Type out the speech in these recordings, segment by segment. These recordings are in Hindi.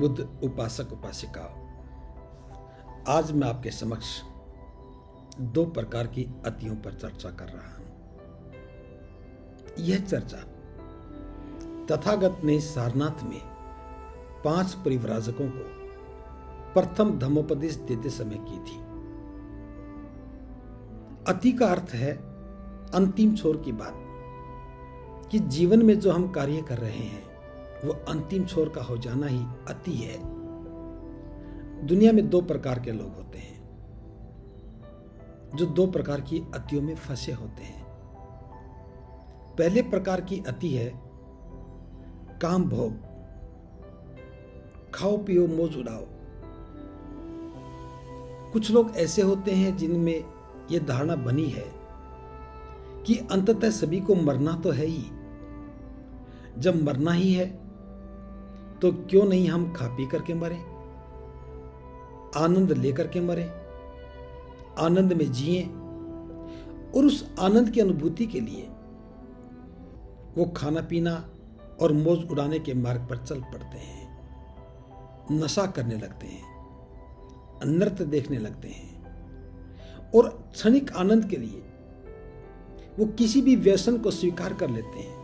बुद्ध उपासक उपासिकाओं, आज मैं आपके समक्ष दो प्रकार की अतियों पर चर्चा कर रहा हूं। यह चर्चा तथागत ने सारनाथ में 5 परिव्राजकों को प्रथम धम्मोपदेश देते समय की थी। अति का अर्थ है अंतिम छोर की बात, कि जीवन में जो हम कार्य कर रहे हैं वो अंतिम छोर का हो जाना ही अति है। दुनिया में 2 प्रकार के लोग होते हैं जो 2 प्रकार की अतियों में फंसे होते हैं। पहले प्रकार की अति है काम भोग, खाओ पियो मौज उड़ाओ। कुछ लोग ऐसे होते हैं जिनमें यह धारणा बनी है कि अंततः सभी को मरना तो है ही, जब मरना ही है तो क्यों नहीं हम खा पी करके मरें, आनंद लेकर के मरें, आनंद में जिएं और उस आनंद की अनुभूति के लिए वो खाना पीना और मौज उड़ाने के मार्ग पर चल पड़ते हैं, नशा करने लगते हैं, नृत्य देखने लगते हैं और क्षणिक आनंद के लिए वो किसी भी व्यसन को स्वीकार कर लेते हैं।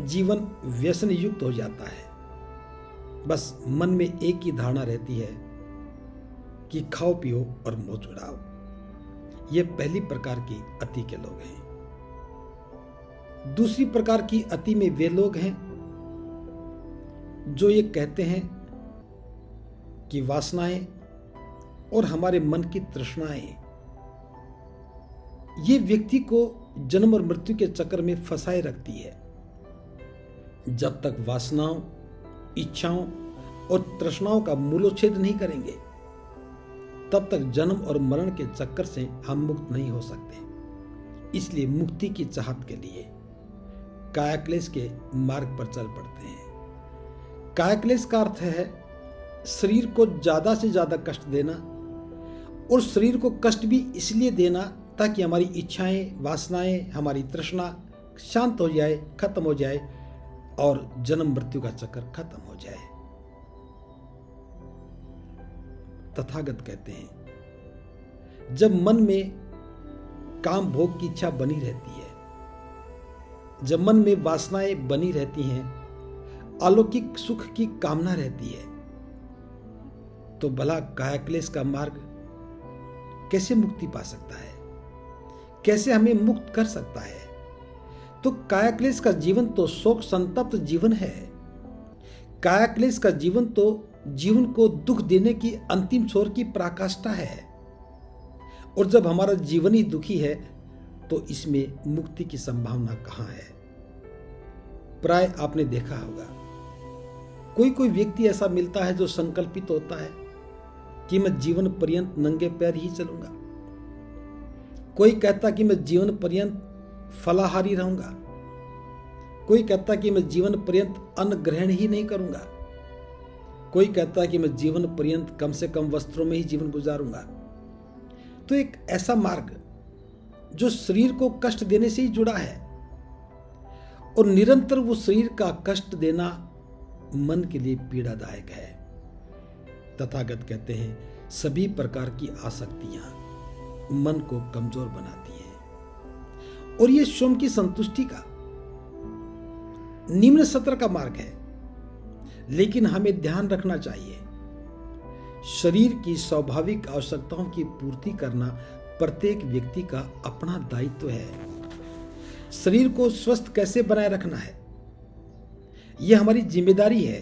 जीवन व्यसन युक्त हो जाता है। बस मन में एक ही धारणा रहती है कि खाओ पियो और मौज उड़ाओ। ये पहली प्रकार की अति के लोग हैं। दूसरी प्रकार की अति में वे लोग हैं जो ये कहते हैं कि वासनाएं और हमारे मन की तृष्णाएं ये व्यक्ति को जन्म और मृत्यु के चक्कर में फंसाए रखती है। जब तक वासनाओं, इच्छाओं और तृष्णाओं का मूलोच्छेद नहीं करेंगे तब तक जन्म और मरण के चक्कर से हम मुक्त नहीं हो सकते। इसलिए मुक्ति की चाहत के लिए कायाक्लेश के मार्ग पर चल पड़ते हैं। कायाक्लेश का अर्थ है शरीर को ज्यादा से ज्यादा कष्ट देना, और शरीर को कष्ट भी इसलिए देना ताकि हमारी इच्छाएं, वासनाएं, हमारी तृष्णा शांत हो जाए, खत्म हो जाए और जन्म मृत्यु का चक्कर खत्म हो जाए। तथागत कहते हैं जब मन में काम भोग की इच्छा बनी रहती है, जब मन में वासनाएं बनी रहती हैं, अलौकिक सुख की कामना रहती है, तो भला कायाक्लेश का मार्ग कैसे मुक्ति पा सकता है, कैसे हमें मुक्त कर सकता है? तो कायाक्लेश का जीवन तो शोक संतप्त जीवन है। कायाक्लेश का जीवन तो जीवन को दुख देने की अंतिम छोर की पराकाष्ठा है। और जब हमारा जीवन ही दुखी है तो इसमें मुक्ति की संभावना कहां है? प्राय आपने देखा होगा कोई कोई व्यक्ति ऐसा मिलता है जो संकल्पित होता है कि मैं जीवन पर्यंत नंगे पैर ही चलूंगा। कोई कहता कि मैं जीवन पर्यंत फलाहारी रहूंगा। कोई कहता कि मैं जीवन पर्यंत अन्न ग्रहण ही नहीं करूंगा। कोई कहता कि मैं जीवन पर्यंत कम से कम वस्त्रों में ही जीवन गुजारूंगा। तो एक ऐसा मार्ग जो शरीर को कष्ट देने से ही जुड़ा है और निरंतर वो शरीर का कष्ट देना मन के लिए पीड़ादायक है। तथागत कहते हैं सभी प्रकार की आसक्तियां मन को कमजोर बनाती हैं और ये स्वयं की संतुष्टि का निम्न सत्र का मार्ग है। लेकिन हमें ध्यान रखना चाहिए शरीर की स्वाभाविक आवश्यकताओं की पूर्ति करना प्रत्येक व्यक्ति का अपना दायित्व है। शरीर को स्वस्थ कैसे बनाए रखना है यह हमारी जिम्मेदारी है।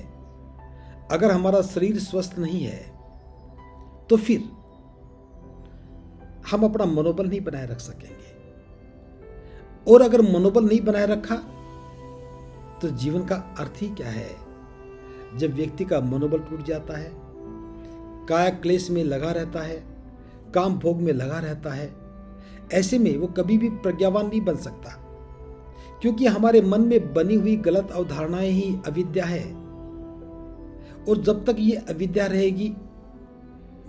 अगर हमारा शरीर स्वस्थ नहीं है तो फिर हम अपना मनोबल नहीं बनाए रख सकेंगे, और अगर मनोबल नहीं बनाए रखा तो जीवन का अर्थ ही क्या है? जब व्यक्ति का मनोबल टूट जाता है, काया क्लेश में लगा रहता है, काम भोग में लगा रहता है, ऐसे में वो कभी भी प्रज्ञावान नहीं बन सकता, क्योंकि हमारे मन में बनी हुई गलत अवधारणाएं ही अविद्या है। और जब तक ये अविद्या रहेगी,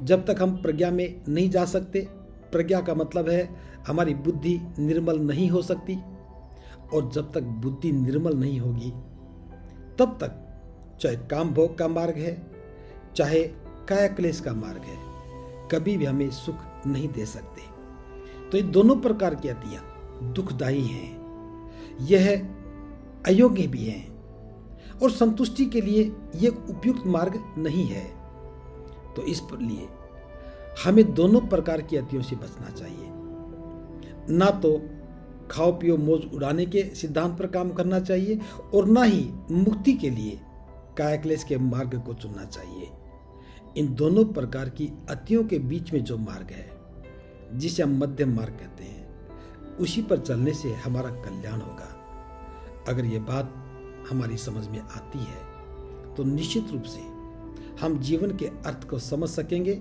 जब तक हम प्रज्ञा में नहीं जा सकते, प्रज्ञा का मतलब है हमारी बुद्धि निर्मल नहीं हो सकती, और जब तक बुद्धि निर्मल नहीं होगी तब तक चाहे काम भोग का मार्ग है, चाहे काया क्लेश का मार्ग है, कभी भी हमें सुख नहीं दे सकते। तो ये दोनों प्रकार की अतियां दुखदायी हैं, यह अयोग्य भी हैं और संतुष्टि के लिए ये उपयुक्त मार्ग नहीं है। तो इस पर लिए हमें दोनों प्रकार की अतियों से बचना चाहिए। ना तो खाओ पियो मौज उड़ाने के सिद्धांत पर काम करना चाहिए और ना ही मुक्ति के लिए कायाक्लेश के मार्ग को चुनना चाहिए। इन दोनों प्रकार की अतियों के बीच में जो मार्ग है, जिसे हम मध्यम मार्ग कहते हैं, उसी पर चलने से हमारा कल्याण होगा। अगर ये बात हमारी समझ में आती है तो निश्चित रूप से हम जीवन के अर्थ को समझ सकेंगे,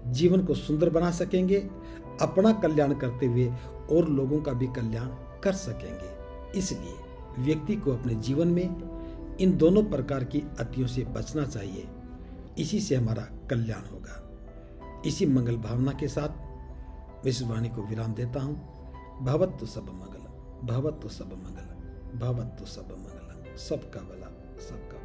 जीवन को सुंदर बना सकेंगे, अपना कल्याण करते हुए और लोगों का भी कल्याण कर सकेंगे। इसलिए व्यक्ति को अपने जीवन में इन दोनों प्रकार की अतियों से बचना चाहिए। इसी से हमारा कल्याण होगा। इसी मंगल भावना के साथ इस वाणी को विराम देता हूँ। भवतु सब मंगल, भवतु सब मंगल, भवतु सब मंगल। सबका भला, सबका